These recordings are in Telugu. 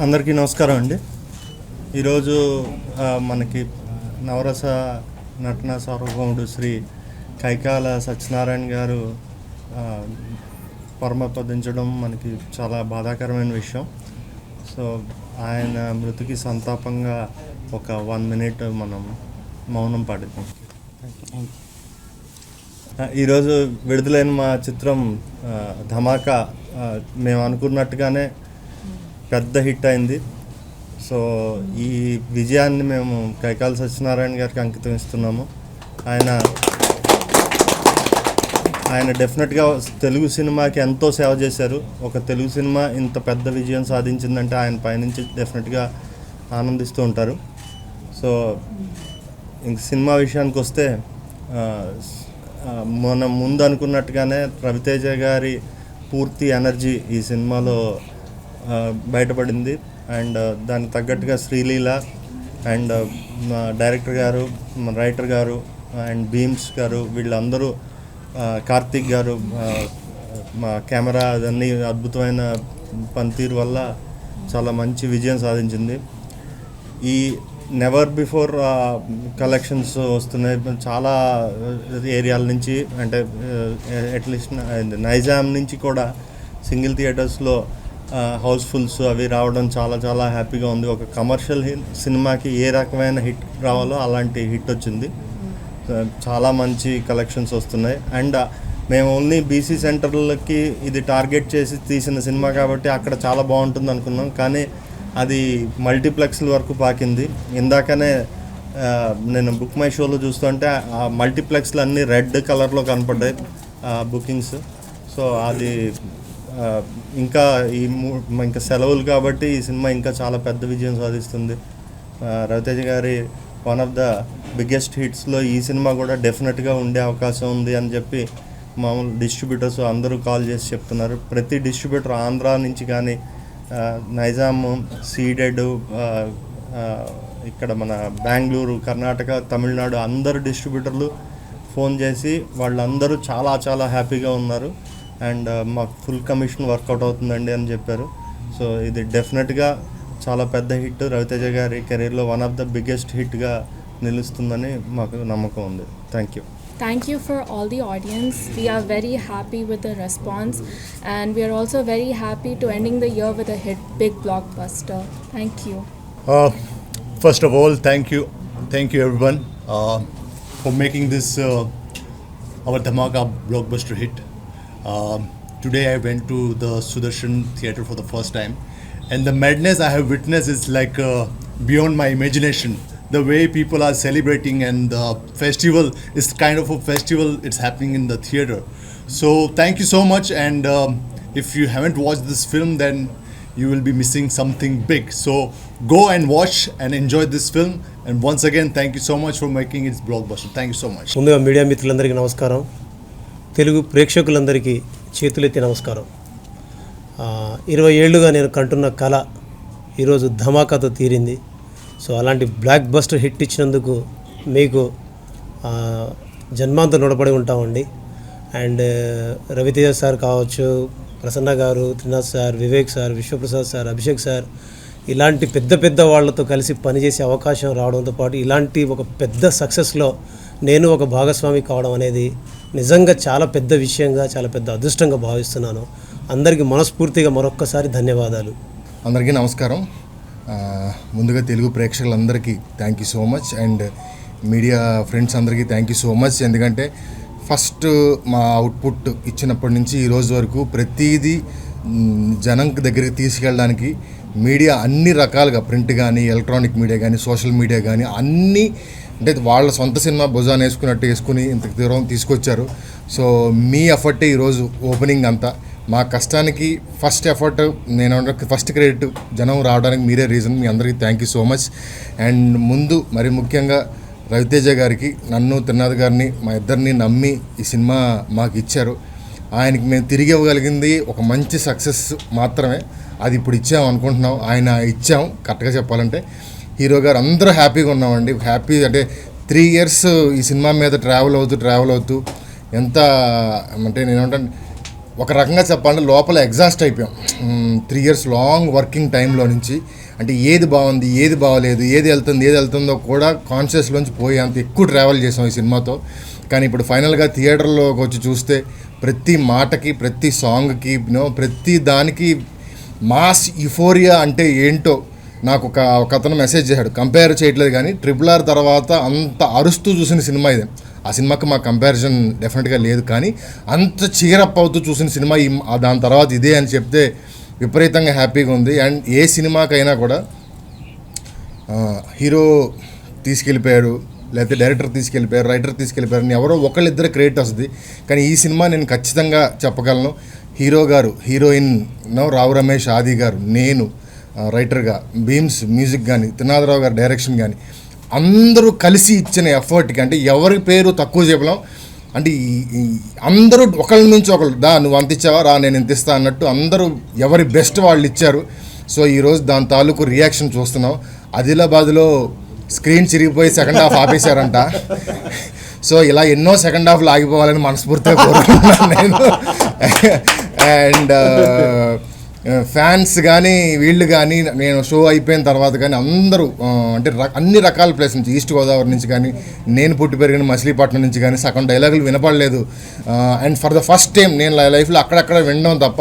అందరికీ నమస్కారం అండి. ఈరోజు మనకి నవరస నటన సార్వభౌముడు శ్రీ కైకాల సత్యనారాయణ గారు పరమపదించడం మనకి చాలా బాధాకరమైన విషయం. సో ఆయన మృతికి సంతాపంగా ఒక 1 minute మనం మౌనం పాడిద్దాం. ఈరోజు విడుదలైన మా చిత్రం ధమాకా మేము అనుకున్నట్టుగానే పెద్ద హిట్ అయింది. సో ఈ విజయాన్ని మేము కైకాల సత్యనారాయణ గారికి అంకితం ఇస్తున్నాము. ఆయన డెఫినెట్గా తెలుగు సినిమాకి ఎంతో సేవ చేశారు. ఒక తెలుగు సినిమా ఇంత పెద్ద విజయం సాధించిందంటే ఆయన పైనుంచి డెఫినెట్గా ఆనందిస్తూ ఉంటారు. సో ఇంక సినిమా విషయానికి వస్తే మనం ముందు అనుకున్నట్టుగానే రవితేజ గారి పూర్తి ఎనర్జీ ఈ సినిమాలో బయటపడింది. అండ్ దానికి తగ్గట్టుగా శ్రీలీల అండ్ డైరెక్టర్ గారు, రైటర్ గారు అండ్ భీమ్స్ గారు, వీళ్ళందరూ, కార్తీక్ గారు, మా కెమెరా అదన్నీ అద్భుతమైన పనితీరు వల్ల చాలా మంచి విజయం సాధించింది. ఈ నెవర్ బిఫోర్ కలెక్షన్స్ వస్తున్నాయి చాలా ఏరియాల నుంచి. అంటే అట్లీస్ట్ నైజాం నుంచి కూడా సింగిల్ థియేటర్స్లో హౌస్ఫుల్స్ అవి రావడం చాలా చాలా హ్యాపీగా ఉంది. ఒక కమర్షియల్ సినిమాకి ఏ రకమైన హిట్ రావాలో అలాంటి హిట్ వచ్చింది. చాలా మంచి కలెక్షన్స్ వస్తున్నాయి. అండ్ మేము ఓన్లీ బీసీ సెంటర్లకి ఇది టార్గెట్ చేసి తీసిన సినిమా కాబట్టి అక్కడ చాలా బాగుంటుంది అనుకున్నాం. కానీ అది మల్టీప్లెక్స్ల వరకు పాకింది. ఇందాకనే నేను బుక్ మై షోలో చూస్తుంటే ఆ మల్టీప్లెక్స్లు అన్నీ రెడ్ కలర్లో కనపడ్డాయి బుకింగ్స్. సో అది ఇంకా ఇంకా సెలవులు కాబట్టి ఈ సినిమా ఇంకా చాలా పెద్ద విజయం సాధిస్తుంది. రవితేజ గారి వన్ ఆఫ్ ద బిగ్గెస్ట్ హిట్స్లో ఈ సినిమా కూడా డెఫినెట్గా ఉండే అవకాశం ఉంది అని చెప్పి మామూలు డిస్ట్రిబ్యూటర్స్ అందరూ కాల్ చేసి చెప్తున్నారు. ప్రతి డిస్ట్రిబ్యూటర్ ఆంధ్రా నుంచి కానీ, నైజాం, సీడెడ్, ఇక్కడ మన బెంగళూరు, కర్ణాటక, తమిళనాడు అందరు డిస్ట్రిబ్యూటర్లు ఫోన్ చేసి వాళ్ళందరూ చాలా చాలా హ్యాపీగా ఉన్నారు. అండ్ మాకు ఫుల్ కమిషన్ వర్కౌట్ అవుతుందండి అని చెప్పారు. సో ఇది డెఫినెట్గా చాలా పెద్ద హిట్, రవితేజ గారి కెరీర్లో వన్ ఆఫ్ ద బిగ్గెస్ట్ హిట్గా నిలుస్తుందని మాకు నమ్మకం ఉంది. Thank you. Thank you for all the audience. We are very happy with the response, and we are also very happy to ending the year with a hit big blockbuster. Thank you. First of all, thank you everyone for making this our Dhamaka blockbuster hit. Today I went to the Sudarshan theatre for the first time, and the madness I have witnessed is like beyond my imagination. The way people are celebrating, and the festival is kind of a festival, it's happening in the theatre. So thank you so much, and if you haven't watched this film, then you will be missing something big. So go and watch and enjoy this film, and once again thank you so much for making it blockbuster. Thank you so much. ముందుగా మీడియా మిత్రులందరికీ నమస్కారం. తెలుగు ప్రేక్షకులందరికీ చేతులెత్తి నమస్కారం. 20 ఏళ్ళుగా నేను కంటున్న కళ ఈరోజు ధమాకాతో తీరింది. సో అలాంటి బ్లాక్ బస్టర్ హిట్ ఇచ్చినందుకు మీకు జన్మాంతం రుణపడి ఉంటామండి. అండ్ రవితేజ సార్ కావచ్చు, ప్రసన్న గారు, Trinath sir, Vivek sir, Vishwaprasad sir, Abhishek sir, ఇలాంటి పెద్ద పెద్ద వాళ్ళతో కలిసి పనిచేసే అవకాశం రావడంతో పాటు ఇలాంటి ఒక పెద్ద సక్సెస్లో నేను ఒక భాగస్వామి కావడం అనేది నిజంగా చాలా పెద్ద విషయంగా, చాలా పెద్ద అదృష్టంగా భావిస్తున్నాను. అందరికీ మనస్ఫూర్తిగా మరొక్కసారి ధన్యవాదాలు. అందరికీ నమస్కారం. ముందుగా తెలుగు ప్రేక్షకులందరికీ thank you so much, and media friends అందరికీ థ్యాంక్ యూ సో మచ్. ఎందుకంటే ఫస్ట్ మా అవుట్పుట్ ఇచ్చినప్పటి నుంచి ఈ రోజు వరకు ప్రతిదీ జనం దగ్గరికి తీసుకెళ్ళడానికి మీడియా అన్ని రకాలుగా, ప్రింట్ కానీ, ఎలక్ట్రానిక్ మీడియా కానీ, సోషల్ మీడియా కానీ, అన్నీ అంటే వాళ్ళ సొంత సినిమా భుజాన్ని వేసుకుని ఇంత దూరం తీసుకొచ్చారు. సో మీ ఎఫర్టే ఈరోజు ఓపెనింగ్ అంతా. మా కష్టానికి ఫస్ట్ ఎఫర్ట్, నేను ఫస్ట్ క్రెడిట్ జనం రావడానికి మీరే రీజన్. మీ అందరికీ thank you so much. And ముందు మరి ముఖ్యంగా రవితేజ గారికి, నన్ను, త్రినాథ్ గారిని, మా ఇద్దరిని నమ్మి ఈ సినిమా మాకు ఇచ్చారు. ఆయనకి మేము తిరిగి ఇవ్వగలిగింది ఒక మంచి సక్సెస్ మాత్రమే. అది ఇప్పుడు ఇచ్చాం అనుకుంటున్నాం. ఆయన ఇచ్చాం కరెక్ట్గా చెప్పాలంటే. హీరో గారు అందరూ హ్యాపీగా ఉన్నామండి. హ్యాపీ అంటే 3 years ఈ సినిమా మీద ట్రావెల్ అవుతూ ఎంత అంటే నేనేమంటాను, ఒక రకంగా చెప్పాలంటే లోపల ఎగ్జాస్ట్ అయిపోయాం. 3 years లాంగ్ వర్కింగ్ టైంలో నుంచి అంటే ఏది బాగుంది ఏది బాగోలేదు ఏది వెళ్తుందో కూడా కాన్షియస్లోంచి పోయి అంత ఎక్కువ ట్రావెల్ చేసాం ఈ సినిమాతో. కానీ ఇప్పుడు ఫైనల్గా థియేటర్లోకి వచ్చి చూస్తే ప్రతి మాటకి ప్రతి సాంగ్కి ప్రతి దానికి మాస్ యుఫోరియా అంటే ఏంటో నాకు ఒక అతను మెసేజ్ చేశాడు. కంపేర్ చేయట్లేదు కానీ RRR తర్వాత అంత అరుస్తూ చూసిన సినిమా ఇది. ఆ సినిమాకి మా కంపారిజన్ డెఫినెట్గా లేదు, కానీ అంత చీరప్ అవుతూ చూసిన సినిమా దాని తర్వాత ఇదే అని చెప్తే విపరీతంగా హ్యాపీగా ఉంది. అండ్ ఏ సినిమాకైనా కూడా హీరో తీసుకెళ్ళిపోయాడు, లేకపోతే డైరెక్టర్ తీసుకెళ్ళిపోయారు, రైటర్ తీసుకెళ్ళిపోయారు అని ఎవరో ఒకళ్ళిద్దరు క్రియేట్ వస్తుంది. కానీ ఈ సినిమా నేను ఖచ్చితంగా చెప్పగలను, హీరో గారు, హీరోయిన్ రావు రమేష్, ఆది గారు, నేను రైటర్గా, బీమ్స్ మ్యూజిక్ కానీ, త్రినాథరావు గారు డైరెక్షన్ కానీ అందరూ కలిసి ఇచ్చిన ఎఫర్ట్కి అంటే ఎవరి పేరు తక్కువ చెప్పలేం. అంటే అందరూ ఒకళ్ళ నుంచి ఒకళ్ళు నువ్వు అంత ఇచ్చావా రా నేను ఇంత ఇస్తా అన్నట్టు అందరూ ఎవరి బెస్ట్ వాళ్ళు ఇచ్చారు. సో ఈరోజు దాని తాలూకు రియాక్షన్ చూస్తున్నాం. ఆదిలాబాద్లో స్క్రీన్ చిరిగిపోయి సెకండ్ హాఫ్ ఆపేశారంట. సో ఇలా ఎన్నో సెకండ్ హాఫ్లు ఆగిపోవాలని మనస్ఫూర్తిగా కోరుకుంటున్నాను నేను. అండ్ ఫ్యాన్స్ కానీ వీళ్ళు కానీ నేను షో అయిపోయిన తర్వాత కానీ అందరూ అంటే అన్ని రకాల ప్లేస్ నుంచి, ఈస్ట్ గోదావరి నుంచి కానీ, నేను పుట్టి పెరిగిన మచిలీపట్నం నుంచి కానీ సగం డైలాగులు వినపడలేదు. And for the first time నేను లైఫ్లో అక్కడక్కడ వినడం తప్ప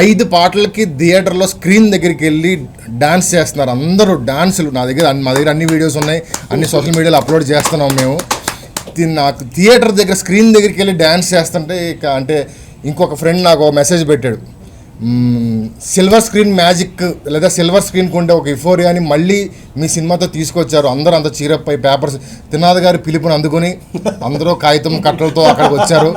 5 పాటలకి థియేటర్లో స్క్రీన్ దగ్గరికి వెళ్ళి డాన్స్ చేస్తున్నారు అందరూ. డాన్సులు మా దగ్గర అన్ని వీడియోస్ ఉన్నాయి, అన్ని సోషల్ మీడియాలో అప్లోడ్ చేస్తున్నాం మేము. నాకు థియేటర్ దగ్గర స్క్రీన్ దగ్గరికి వెళ్ళి డాన్స్ చేస్తుంటే అంటే ఇంకొక ఫ్రెండ్ నాకు ఒక మెసేజ్ పెట్టాడు, సిల్వర్ స్క్రీన్ మ్యాజిక్ లేదా సిల్వర్ స్క్రీన్కి ఉండే ఒక యుఫోరియాని మళ్ళీ మీ సినిమాతో తీసుకొచ్చారు. అందరూ అంత చీరపై పేపర్స్ త్రినాథ్ గారి పిలుపుని అందుకొని అందరూ కాగితం కట్టలతో అక్కడికి వచ్చారు.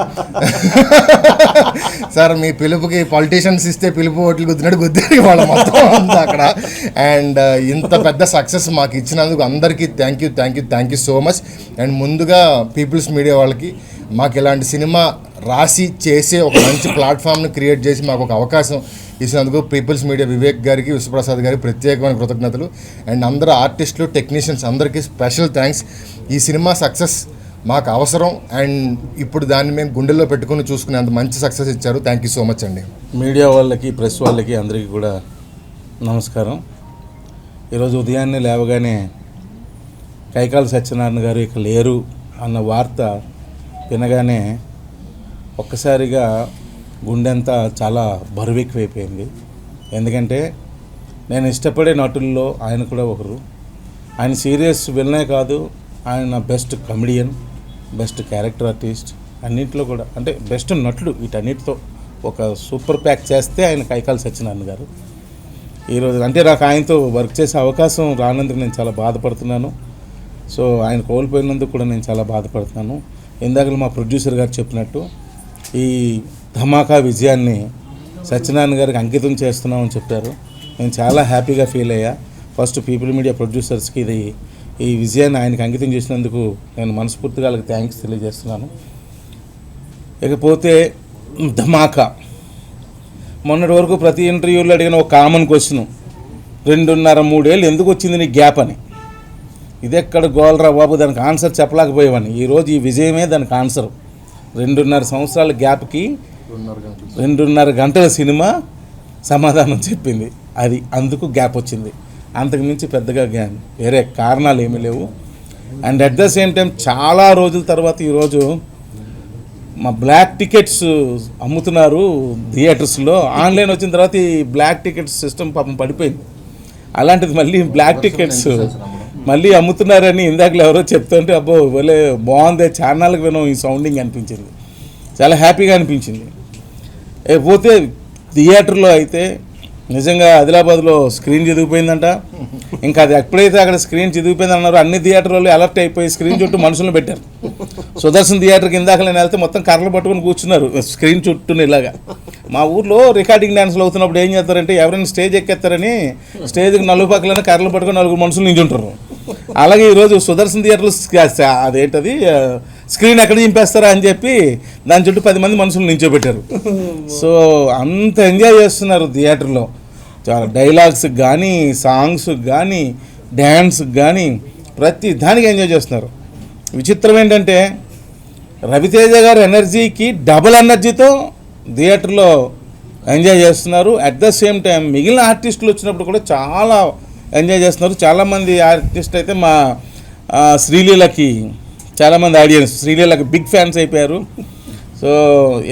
సార్ మీ పిలుపుకి పొలిటీషియన్స్ ఇస్తే పిలుపు ఓట్లు గుద్దినట్టు గుద్దారు వాళ్ళ మొత్తం అంతా అక్కడ. అండ్ ఇంత పెద్ద సక్సెస్ మాకు ఇచ్చినందుకు అందరికీ thank you so much. And ముందుగా పీపుల్స్ మీడియా వాళ్ళకి మాకు ఇలాంటి సినిమా రాసి చేసే ఒక మంచి ప్లాట్ఫామ్ని క్రియేట్ చేసి మాకు ఒక అవకాశం ఇచ్చినందుకు పీపుల్స్ మీడియా వివేక్ గారికి, విశ్వప్రసాద్ గారికి ప్రత్యేకమైన కృతజ్ఞతలు. అండ్ అందరూ ఆర్టిస్టులు, టెక్నీషియన్స్ అందరికీ స్పెషల్ థ్యాంక్స్. ఈ సినిమా సక్సెస్ మాకు అవసరం అండ్ ఇప్పుడు దాన్ని మేము గుండెల్లో పెట్టుకుని చూసుకునే అంత మంచి సక్సెస్ ఇచ్చారు. థ్యాంక్ యూ సో మచ్ అండి. మీడియా వాళ్ళకి, ప్రెస్ వాళ్ళకి అందరికీ కూడా నమస్కారం. ఈరోజు ఉదయాన్నే లేవగానే కైకాల సత్యనారాయణ గారు ఇక లేరు అన్న వార్త వినగానే ఒక్కసారిగా గుండెంతా చాలా బరువెక్కువైపోయింది. ఎందుకంటే నేను ఇష్టపడే నటుల్లో ఆయన కూడా ఒకరు. ఆయన సీరియస్ విలనే కాదు, ఆయన best comedian, best character artist, అన్నింటిలో కూడా అంటే బెస్ట్ నటుడు. వీటన్నిటితో ఒక సూపర్ ప్యాక్ చేస్తే ఆయన కైకాల సత్యనారాయణ గారు. ఈరోజు అంటే నాకు ఆయనతో వర్క్ చేసే అవకాశం రానందుకు నేను చాలా బాధపడుతున్నాను. సో ఆయన కోల్పోయినందుకు కూడా నేను చాలా బాధపడుతున్నాను. ఇందాక మా ప్రొడ్యూసర్ గారు చెప్పినట్టు ఈ ధమాకా విజయాన్ని సత్యనారాయణ గారికి అంకితం చేస్తున్నామని చెప్పారు. నేను చాలా హ్యాపీగా ఫీల్ అయ్యా. ఫస్ట్ పీపుల్ మీడియా ప్రొడ్యూసర్స్కి ఈ విజయాన్ని ఆయనకి అంకితం చేసినందుకు నేను మనస్ఫూర్తిగా వాళ్ళకి థ్యాంక్స్ తెలియజేస్తున్నాను. ఇకపోతే ధమాకా మొన్నటి వరకు ప్రతి ఇంటర్వ్యూలో అడిగిన ఒక కామన్ క్వశ్చన్, 2.5-3 ఏళ్ళు ఎందుకు వచ్చింది నీ గ్యాప్ అని. ఇదెక్కడ గోల్రా బాబు, దానికి ఆన్సర్ చెప్పలేకపోయేవాడిని. ఈరోజు ఈ విజయమే దానికి ఆన్సర్. 2.5 సంవత్సరాల గ్యాప్కి 2.5 గంటల సినిమా సమాధానం చెప్పింది. అది అందుకు గ్యాప్ వచ్చింది. అంతకుమించి పెద్దగా వేరే కారణాలు ఏమీ లేవు. And at the same time చాలా రోజుల తర్వాత ఈరోజు మా బ్లాక్ టికెట్స్ అమ్ముతున్నారు థియేటర్స్లో. ఆన్లైన్ వచ్చిన తర్వాత ఈ బ్లాక్ టికెట్స్ సిస్టమ్ పాపం పడిపోయింది. అలాంటిది మళ్ళీ బ్లాక్ టికెట్స్ మళ్ళీ అమ్ముతున్నారని ఇందాకలో ఎవరో చెప్తుంటే అబ్బో భలే బాగుంది, ఛానల్కి వినం ఈ సౌండింగ్ అనిపించింది. చాలా హ్యాపీగా అనిపించింది. పోతే థియేటర్లో అయితే నిజంగా ఆదిలాబాద్లో స్క్రీన్ చిదిగిపోయిందంట. ఇంకా అది ఎప్పుడైతే అక్కడ స్క్రీన్ చిదిగిపోయింది అన్నారో అన్ని థియేటర్లో అలర్ట్ అయిపోయి స్క్రీన్ చుట్టూ మనుషులను పెట్టారు. సుదర్శన్ థియేటర్కి ఇందాక నేను వెళ్తే మొత్తం కర్రలు పట్టుకొని కూర్చున్నారు స్క్రీన్ చుట్టూ ఇలాగా. మా ఊర్లో రికార్డింగ్ డ్యాన్స్లు అవుతున్నప్పుడు ఏం చేస్తారంటే ఎవరైనా స్టేజ్ ఎక్కేస్తారని స్టేజ్కి 4 పక్కలైనా కర్రలు పట్టుకొని 4 మనుషులు నించుంటారు. అలాగే ఈరోజు సుదర్శన్ థియేటర్లో అదేంటది స్క్రీన్ ఎక్కడ చింపేస్తారా అని చెప్పి దాని చుట్టూ 10 మంది మనుషులు నించోబెట్టారు. సో అంత ఎంజాయ్ చేస్తున్నారు థియేటర్లో. చాలా డైలాగ్స్ కానీ, సాంగ్స్ కానీ, డ్యాన్స్ కానీ ప్రతి దానికి ఎంజాయ్ చేస్తున్నారు. విచిత్రం ఏంటంటే రవితేజ గారి ఎనర్జీకి డబుల్ ఎనర్జీతో థియేటర్లో ఎంజాయ్ చేస్తున్నారు. అట్ ద సేమ్ టైం మిగిలిన ఆర్టిస్టులు వచ్చినప్పుడు కూడా చాలా ఎంజాయ్ చేస్తున్నారు. చాలామంది ఆర్టిస్ట్ అయితే మా శ్రీలీలకి చాలామంది ఆడియన్స్ శ్రీలీలకి బిగ్ ఫ్యాన్స్ అయిపోయారు. సో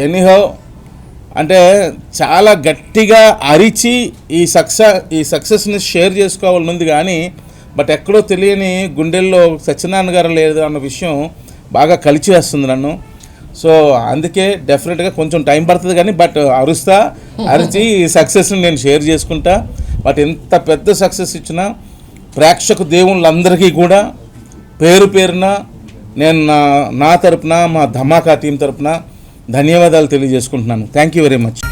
ఎనీహౌ అంటే చాలా గట్టిగా అరిచి ఈ సక్సెస్ని షేర్ చేసుకోవాలని ఉంది కానీ బట్ ఎక్కడో తెలియని గుండెల్లో సత్యనారాయణ గారు లేదు అన్న విషయం బాగా కలిసి వేస్తుంది నన్ను. సో అందుకే డెఫినెట్గా కొంచెం టైం పడుతుంది కానీ బట్ అరిచి ఈ సక్సెస్ని నేను షేర్ చేసుకుంటా. బట్ ఎంత పెద్ద సక్సెస్ ఇచ్చినా ప్రేక్షక దేవుళ్ళందరికీ కూడా పేరు పేరున నేను నా తరపున మా ధమాకా టీం తరపున ధన్యవాదాలు తెలియజేసుకుంటున్నాను. Thank you very much.